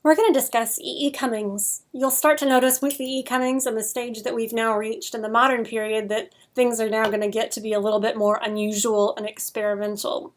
We're going to discuss E. Cummings. You'll start to notice with the E. Cummings and the stage that we've now reached in the modern period that things are now going to get to be a little bit more unusual and experimental.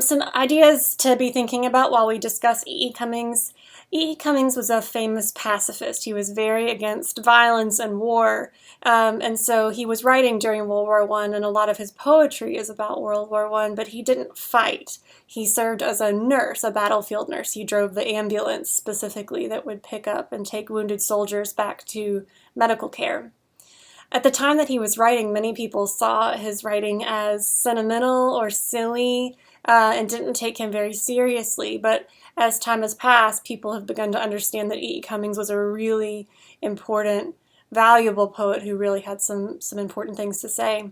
Some ideas to be thinking about while we discuss E. Cummings. E. Cummings was a famous pacifist. He was very against violence and war, and so he was writing during World War I, and a lot of his poetry is about World War I, but he didn't fight. He served as a nurse, a battlefield nurse. He drove the ambulance specifically that would pick up and take wounded soldiers back to medical care. At the time that he was writing, many people saw his writing as sentimental or silly and didn't take him very seriously. But as time has passed, people have begun to understand that E. Cummings was a really important, valuable poet who really had some important things to say.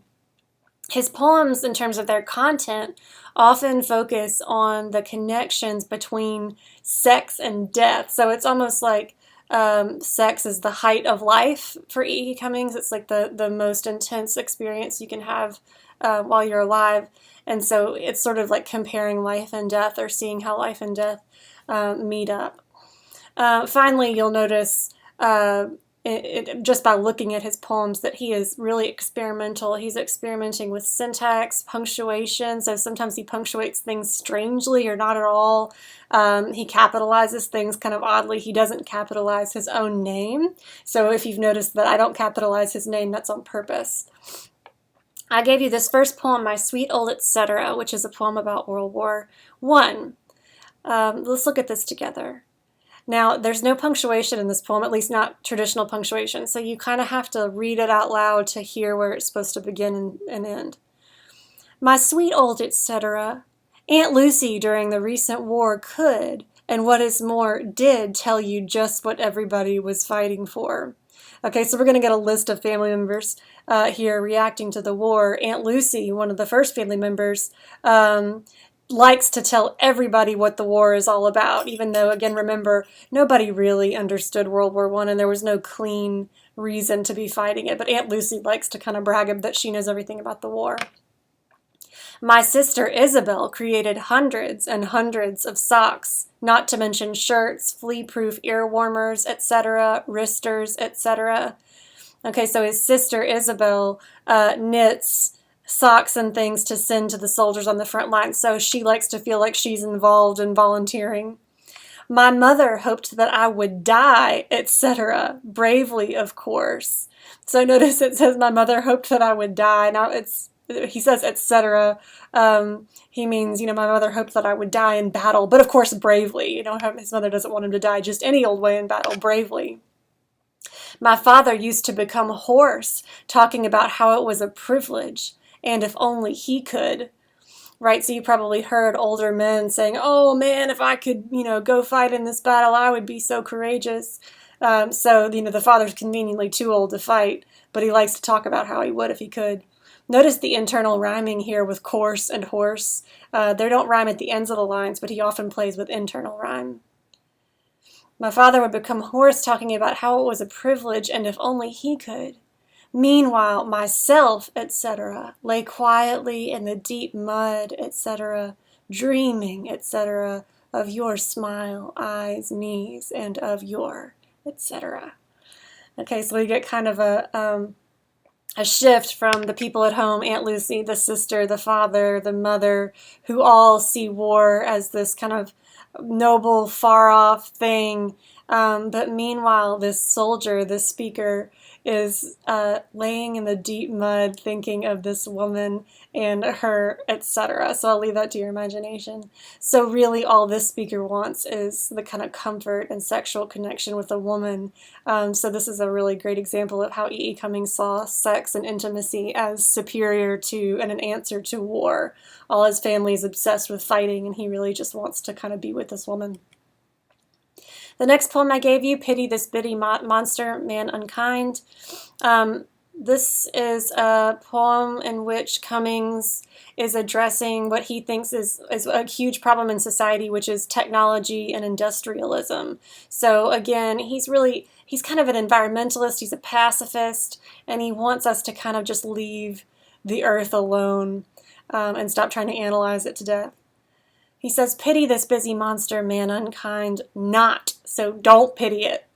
His poems, in terms of their content, often focus on the connections between sex and death. So it's almost like sex is the height of life for E. Cummings. It's like the most intense experience you can have while you're alive. And so it's sort of like comparing life and death, or seeing how life and death meet up. Finally, you'll notice just by looking at his poems that he is really experimental. He's experimenting with syntax, punctuation, so sometimes he punctuates things strangely or not at all. He capitalizes things kind of oddly. He doesn't capitalize his own name, so if you've noticed that I don't capitalize his name, that's on purpose. I gave you this first poem, My Sweet Old Etc., which is a poem about World War I. Let's look at this together. Now, there's no punctuation in this poem, at least not traditional punctuation, so you kind of have to read it out loud to hear where it's supposed to begin and end. My sweet old etc. Aunt Lucy during the recent war could, and what is more, did tell you just what everybody was fighting for. Okay, so we're going to get a list of family members here reacting to the war. Aunt Lucy, one of the first family members, likes to tell everybody what the war is all about, even though, again, remember, nobody really understood World War I, and there was no clean reason to be fighting it. But Aunt Lucy likes to kind of brag that she knows everything about the war. My sister Isabel created hundreds and hundreds of socks, not to mention shirts, flea-proof ear warmers, etc., wristers, etc. Okay, so his sister Isabel knits socks and things to send to the soldiers on the front line, so she likes to feel like she's involved in volunteering. My mother hoped that I would die, etc., bravely, of course. So notice it says my mother hoped that I would die. Now he says etc. He means, my mother hoped that I would die in battle, but of course bravely. His mother doesn't want him to die just any old way in battle, bravely. My father used to become hoarse, talking about how it was a privilege, and if only he could. Right, so you probably heard older men saying, oh man, if I could, go fight in this battle, I would be so courageous. So the father's conveniently too old to fight, but he likes to talk about how he would if he could. Notice the internal rhyming here with coarse and horse. They don't rhyme at the ends of the lines, but he often plays with internal rhyme. My father would become hoarse talking about how it was a privilege and if only he could. Meanwhile, myself, etc., lay quietly in the deep mud, etc., dreaming, etc., of your smile, eyes, knees, and of your, etc. Okay, so we get kind of a shift from the people at home, Aunt Lucy, the sister, the father, the mother, who all see war as this kind of noble, far-off thing. But meanwhile, this soldier, this speaker, is laying in the deep mud thinking of this woman and her, etc. So I'll leave that to your imagination. So really all this speaker wants is the kind of comfort and sexual connection with a woman. So this is a really great example of how E. Cummings saw sex and intimacy as superior to and an answer to war. All his family is obsessed with fighting, and he really just wants to kind of be with this woman. The next poem I gave you, Pity This Bitty Monster, Manunkind. This is a poem in which Cummings is addressing what he thinks is a huge problem in society, which is technology and industrialism. So again, he's kind of an environmentalist, he's a pacifist, and he wants us to kind of just leave the earth alone and stop trying to analyze it to death. He says, pity this busy monster, manunkind, not, so don't pity it.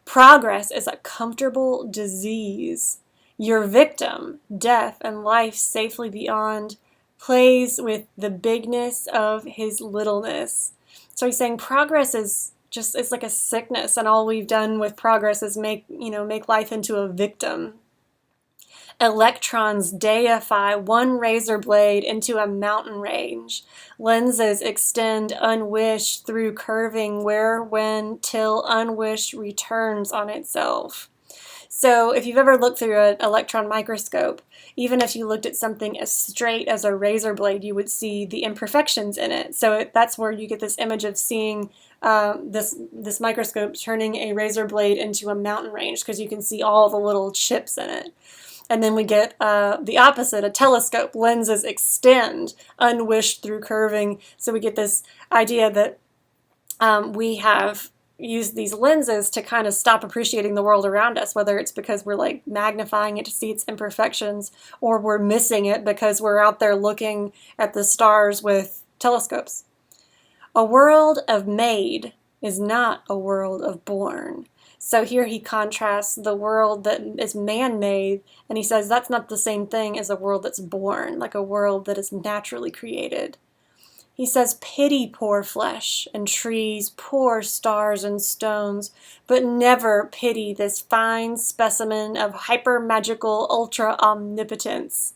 Progress is a comfortable disease. Your victim, death and life safely beyond, plays with the bigness of his littleness. So he's saying progress is just, it's like a sickness, and all we've done with progress is make life into a victim. Electrons deify one razor blade into a mountain range. Lenses extend unwished through curving where, when, till unwished returns on itself. So if you've ever looked through an electron microscope, even if you looked at something as straight as a razor blade, you would see the imperfections in it. So that's where you get this image of seeing this microscope turning a razor blade into a mountain range, because you can see all the little chips in it. And then we get the opposite, a telescope. Lenses extend, unwished through curving. So we get this idea that we have used these lenses to kind of stop appreciating the world around us, whether it's because we're like magnifying it to see its imperfections, or we're missing it because we're out there looking at the stars with telescopes. A world of made is not a world of born. So here he contrasts the world that is man-made, and he says that's not the same thing as a world that's born, like a world that is naturally created. He says, pity poor flesh and trees, poor stars and stones, but never pity this fine specimen of hyper-magical ultra-omnipotence.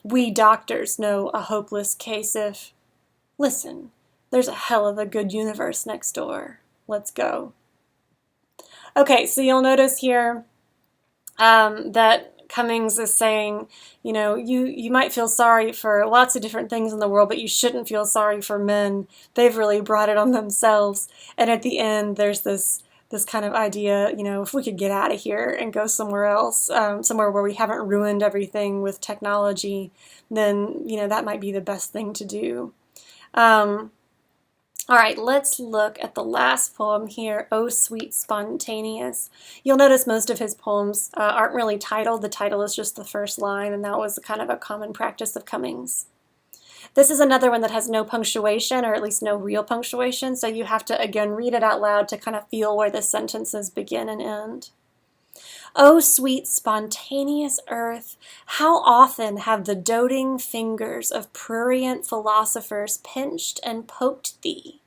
We doctors know a hopeless case if, listen, there's a hell of a good universe next door. Let's go. Okay, so you'll notice here that Cummings is saying, you might feel sorry for lots of different things in the world, but you shouldn't feel sorry for men. They've really brought it on themselves. And at the end, there's this kind of idea, if we could get out of here and go somewhere else, somewhere where we haven't ruined everything with technology, then, that might be the best thing to do. All right, let's look at the last poem here, Oh Sweet Spontaneous. You'll notice most of his poems aren't really titled. The title is just the first line, and that was kind of a common practice of Cummings. This is another one that has no punctuation, or at least no real punctuation, so you have to, again, read it out loud to kind of feel where the sentences begin and end. Oh, sweet spontaneous earth, how often have the doting fingers of prurient philosophers pinched and poked thee?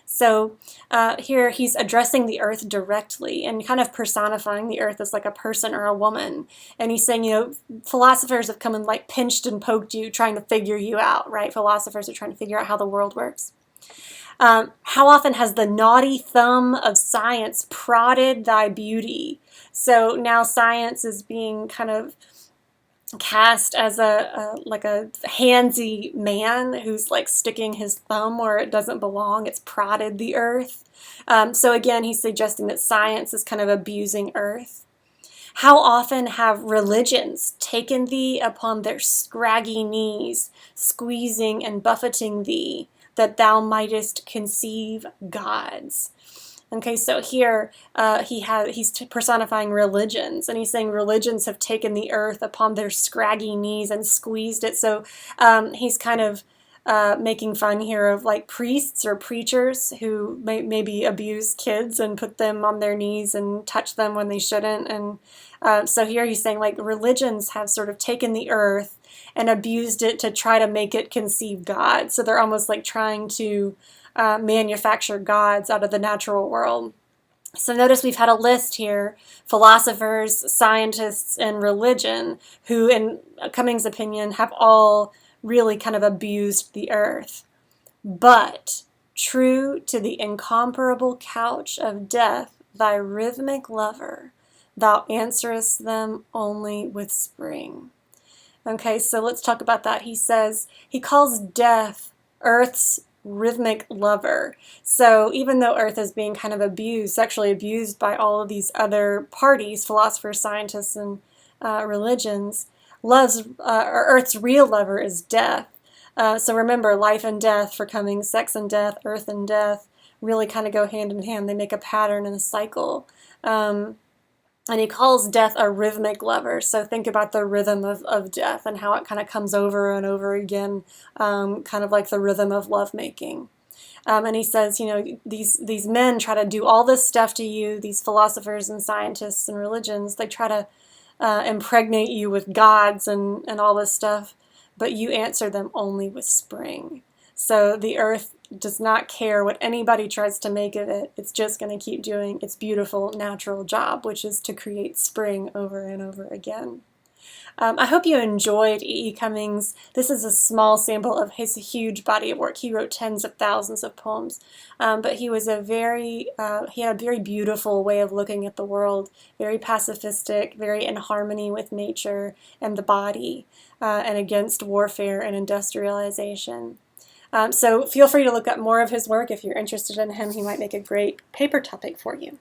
So here he's addressing the earth directly and kind of personifying the earth as like a person or a woman. And he's saying, philosophers have come and like pinched and poked you, trying to figure you out, right? Philosophers are trying to figure out how the world works. How often has the naughty thumb of science prodded thy beauty? So now science is being kind of cast as a handsy man who's like sticking his thumb where it doesn't belong. It's prodded the earth. So again, he's suggesting that science is kind of abusing earth. How often have religions taken thee upon their scraggy knees, squeezing and buffeting thee, that thou mightest conceive gods? Okay, so here he's personifying religions, and he's saying religions have taken the earth upon their scraggy knees and squeezed it. So he's kind of making fun here of like priests or preachers who maybe abuse kids and put them on their knees and touch them when they shouldn't. And so here he's saying like religions have sort of taken the earth and abused it to try to make it conceive God. So they're almost like trying to manufacture gods out of the natural world. So notice we've had a list here, philosophers, scientists, and religion, who in Cummings' opinion have all really kind of abused the earth. But true to the incomparable couch of death, thy rhythmic lover, thou answerest them only with spring. Okay, so let's talk about that. He says, he calls death Earth's rhythmic lover. So even though Earth is being kind of abused, sexually abused by all of these other parties, philosophers, scientists, and religions, Earth's real lover is death. So remember, life and death for Cummings, sex and death, earth and death, really kind of go hand in hand. They make a pattern and a cycle. And he calls death a rhythmic lover. So think about the rhythm of death and how it kind of comes over and over again, kind of like the rhythm of lovemaking. And he says, you know, these men try to do all this stuff to you, these philosophers and scientists and religions. They try to impregnate you with gods and all this stuff, but you answer them only with spring. So the earth does not care what anybody tries to make of it. It's just going to keep doing its beautiful natural job, which is to create spring over and over again. I hope you enjoyed E.E. Cummings. This is a small sample of his huge body of work. He wrote tens of thousands of poems, but he was he had a very beautiful way of looking at the world, very pacifistic, very in harmony with nature and the body, and against warfare and industrialization. So feel free to look up more of his work if you're interested in him. He might make a great paper topic for you.